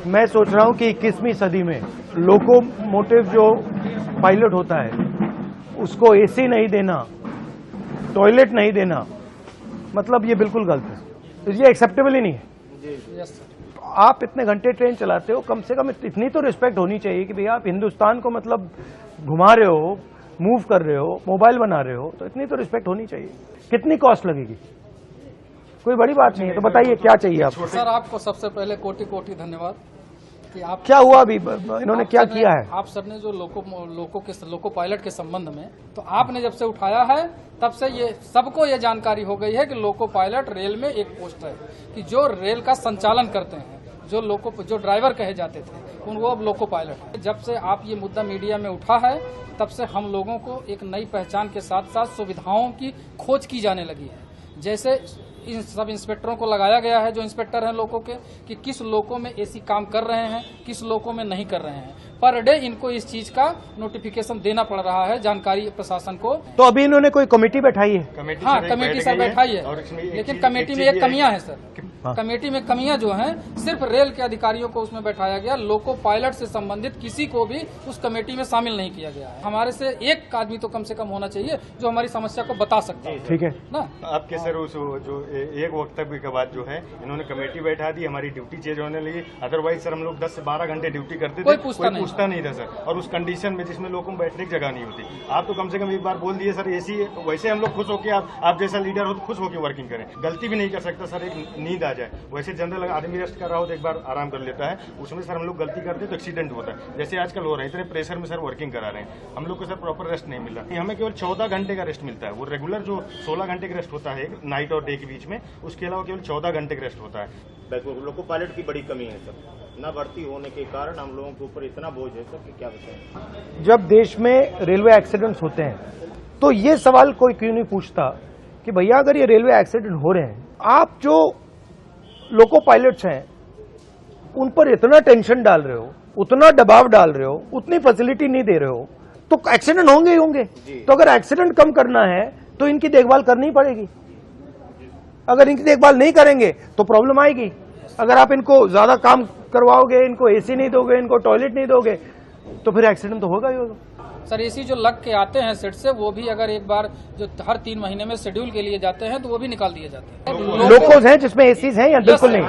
मैं सोच रहा हूं कि 21वीं सदी में लोकोमोटिव जो पायलट होता है उसको एसी नहीं देना, टॉयलेट नहीं देना, मतलब ये बिल्कुल गलत है, ये एक्सेप्टेबल ही नहीं है। आप इतने घंटे ट्रेन चलाते हो, कम से कम इतनी तो रिस्पेक्ट होनी चाहिए कि भैया आप हिंदुस्तान को मतलब घुमा रहे हो, मूव कर रहे हो, मोबाइल बना रहे हो, तो इतनी तो रिस्पेक्ट होनी चाहिए। कितनी कॉस्ट लगेगी? कोई बड़ी बात नहीं है, तो बताइए क्या चाहिए आपको? सर आपको सबसे पहले कोटि कोटि धन्यवाद कि आप क्या हुआ अभी, इन्होंने क्या किया है? आप सर ने जो लोको पायलट के संबंध में तो आपने जब से उठाया है तब से ये सबको ये जानकारी हो गई है कि लोको पायलट रेल में एक पोस्ट है कि जो रेल का संचालन करते हैं, जो ड्राइवर कहे जाते थे वो अब लोको पायलट है। जब से आप ये मुद्दा मीडिया में उठा है तब से हम लोगों को एक नई पहचान के साथ साथ सुविधाओं की खोज की जाने लगी है। जैसे इन सब इंस्पेक्टरों को लगाया गया है, जो इंस्पेक्टर हैं लोको के, कि किस लोको में एसी काम कर रहे हैं, किस लोको में नहीं कर रहे हैं। पर डे इनको इस चीज का नोटिफिकेशन देना पड़ रहा है जानकारी प्रशासन को। तो अभी इन्होंने कोई कमेटी बैठाई है? हाँ, कमेटी सर बैठाई है, लेकिन कमेटी में एक कमियां है सर। कमेटी में कमियां जो हैं, सिर्फ रेल के अधिकारियों को उसमें बैठाया गया, लोको पायलट से संबंधित किसी को भी उस कमेटी में शामिल नहीं किया गया है। हमारे से एक आदमी तो कम से कम होना चाहिए जो हमारी समस्या को बता सकता है। ठीक है ना? आपके सर उस जो एक वक्तव्य के बाद जो है इन्होंने कमेटी बैठा दी, हमारी ड्यूटी चेंज होने लगी। अदरवाइज सर हम लोग 10 से 12 घंटे ड्यूटी करते थे, कोई पूछता नहीं था सर। और उस कंडीशन में जिसमें लोगों को बैठने की जगह नहीं होती, आप तो कम से कम एक बार बोल दिए सर एसी है, तो वैसे हम लोग खुश होकर आप जैसा लीडर हो तो खुश होकर वर्किंग करें। गलती भी नहीं कर सकता सर, एक नींद आ जाए। वैसे जनरल आदमी रेस्ट कर रहा हो तो एक बार आराम कर लेता है, उसमें सर हम लोग गलती करते तो एक्सीडेंट होता है। जैसे आजकल हो रहा है, इतने प्रेशर में सर वर्किंग करा रहे हैं, हम लोग को सर प्रॉपर रेस्ट नहीं मिल रहा। हमें केवल 14 घंटे का रेस्ट मिलता है। वो रेगुलर जो 16 घंटे का रेस्ट होता है नाइट और डे के बीच में, उसके अलावा केवल 14 घंटे का रेस्ट होता है। लोको पायलट की बड़ी कमी है सर, न भर्ती होने के कारण हम लोगों के ऊपर इतना बोझ है सर कि क्या बताएं। जब देश में रेलवे एक्सीडेंट्स होते हैं तो ये सवाल कोई क्यों नहीं पूछता कि भैया अगर ये रेलवे एक्सीडेंट हो रहे हैं, आप जो लोको पायलट्स हैं उन पर इतना टेंशन डाल रहे हो, उतना दबाव डाल रहे हो, उतनी फैसिलिटी नहीं दे रहे हो, तो एक्सीडेंट होंगे ही होंगे। तो अगर एक्सीडेंट कम करना है तो इनकी देखभाल करनी पड़ेगी। अगर इनकी देखभाल नहीं करेंगे तो प्रॉब्लम आएगी। अगर आप इनको ज्यादा काम करवाओगे, इनको एसी नहीं दोगे, इनको टॉयलेट नहीं दोगे, तो फिर एक्सीडेंट तो होगा ही होगा। सर एसी जो लग के आते हैं सेट से, वो भी अगर एक बार जो हर 3 महीने में शेड्यूल के लिए जाते हैं तो वो भी निकाल दिए जाते हैं। लोकोज हैं जिसमें एसीज हैं या बिल्कुल नहीं?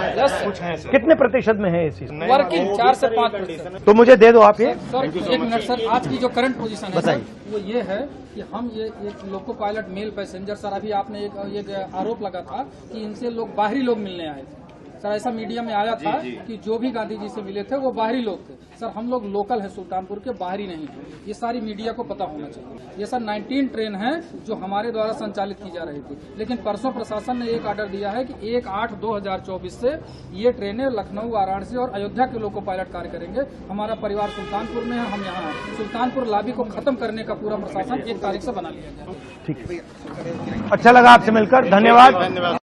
कुछ है सर। कितने प्रतिशत में है एसी? वर्किंग 4 से 5%। तो मुझे दे दो आप ये। सर 1 मिनट सर, आज की जो करंट पोजीशन है सर, वो ये है कि हम ये एक loco pilot mail passenger, sir अभी आपने एक आरोप लगा था कि इनसे लोग बाहरी लोग मिलने आए थे। सर ऐसा मीडिया में आया था कि जो भी गांधी जी से मिले थे वो बाहरी लोग थे। सर हम लोग लोकल हैं, सुल्तानपुर के, बाहरी नहीं है। ये सारी मीडिया को पता होना चाहिए। ये सर 19 ट्रेन है जो हमारे द्वारा संचालित की जा रही थी, लेकिन परसों प्रशासन ने एक ऑर्डर दिया है कि 1/8/2024 से ये ट्रेनें लखनऊ, वाराणसी और अयोध्या के लोको पायलट कार्य करेंगे। हमारा परिवार सुल्तानपुर में है, हम यहाँ हैं। सुल्तानपुर लॉबी को खत्म करने का पूरा प्रशासन 1 तारीख से बना लिया गया। ठीक है, अच्छा लगा आपसे मिलकर, धन्यवाद।